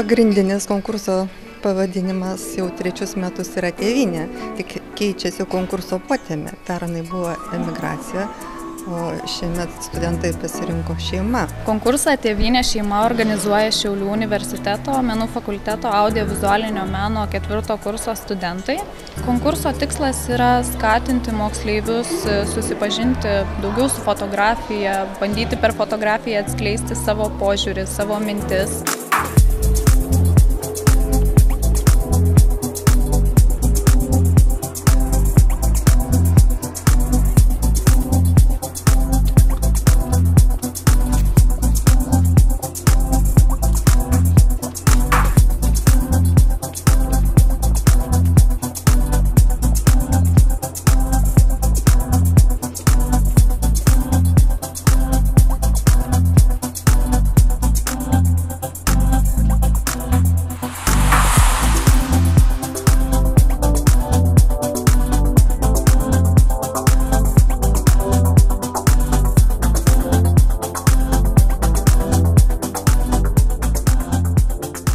Pagrindinis konkurso pavadinimas jau 3 metus yra Tėvynė, tik keičiasi konkurso potemė. Pernai buvo emigracija, o šiemet studentai pasirinko šeima. Konkursą Tėvynė šeima organizuoja Šiaulių universiteto menų fakulteto audiovizualinio meno 4 kurso studentai. Konkurso tikslas yra skatinti moksleivius susipažinti daugiau su fotografija, bandyti per fotografiją atskleisti savo požiūrį, savo mintis.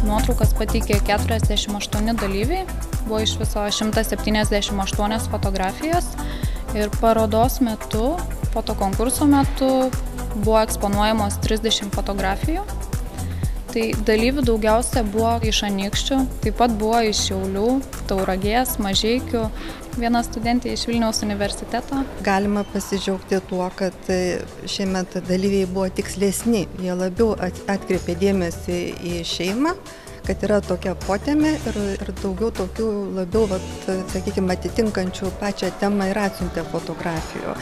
Nuotraukas pateikė 48 dalyviai, buvo iš viso 178 fotografijos ir parodos metu, fotokonkurso metu buvo eksponuojamos 30 fotografijų. Tai dalyvių daugiausia buvo iš Anykščių, taip pat buvo iš Šiaulių, Tauragės, Mažeikių, viena studentė iš Vilniaus universiteto. Galima pasidžiaugti tuo, kad šiemet dalyviai buvo tikslesni, jie labiau atkreipė dėmesį į šeimą, kad yra tokia potemė ir daugiau tokių labiau, sakykime, atitinkančių pačią temą ir atsiuntė fotografijų.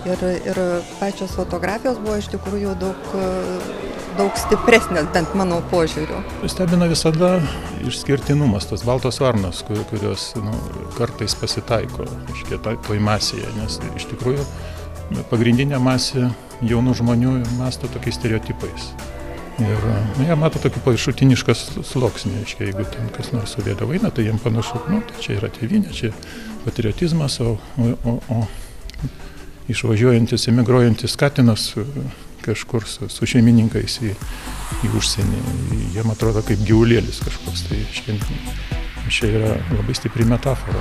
Ir pačios fotografijos buvo iš tikrųjų daug stipresnės, bent mano požiūriu. Stebina visada išskirtinumas, tos baltos varnos, kurios kartais pasitaiko toj masėje, nes iš tikrųjų pagrindinė masė jaunų žmonių mąsto tokiais stereotipais. Ir jie mato tokį paviršutinišką sluoksnį, jeigu ten kas nors su vėliava eina, tai jiems panašu, tai čia yra tėvynė, čia patriotizmas, o išvažiuojantis, emigruojantis katinas kažkur su šeimininkais į užsienį, jiem atrodo kaip gyvulėlis kažkoks, tai čia yra labai stipri metafora.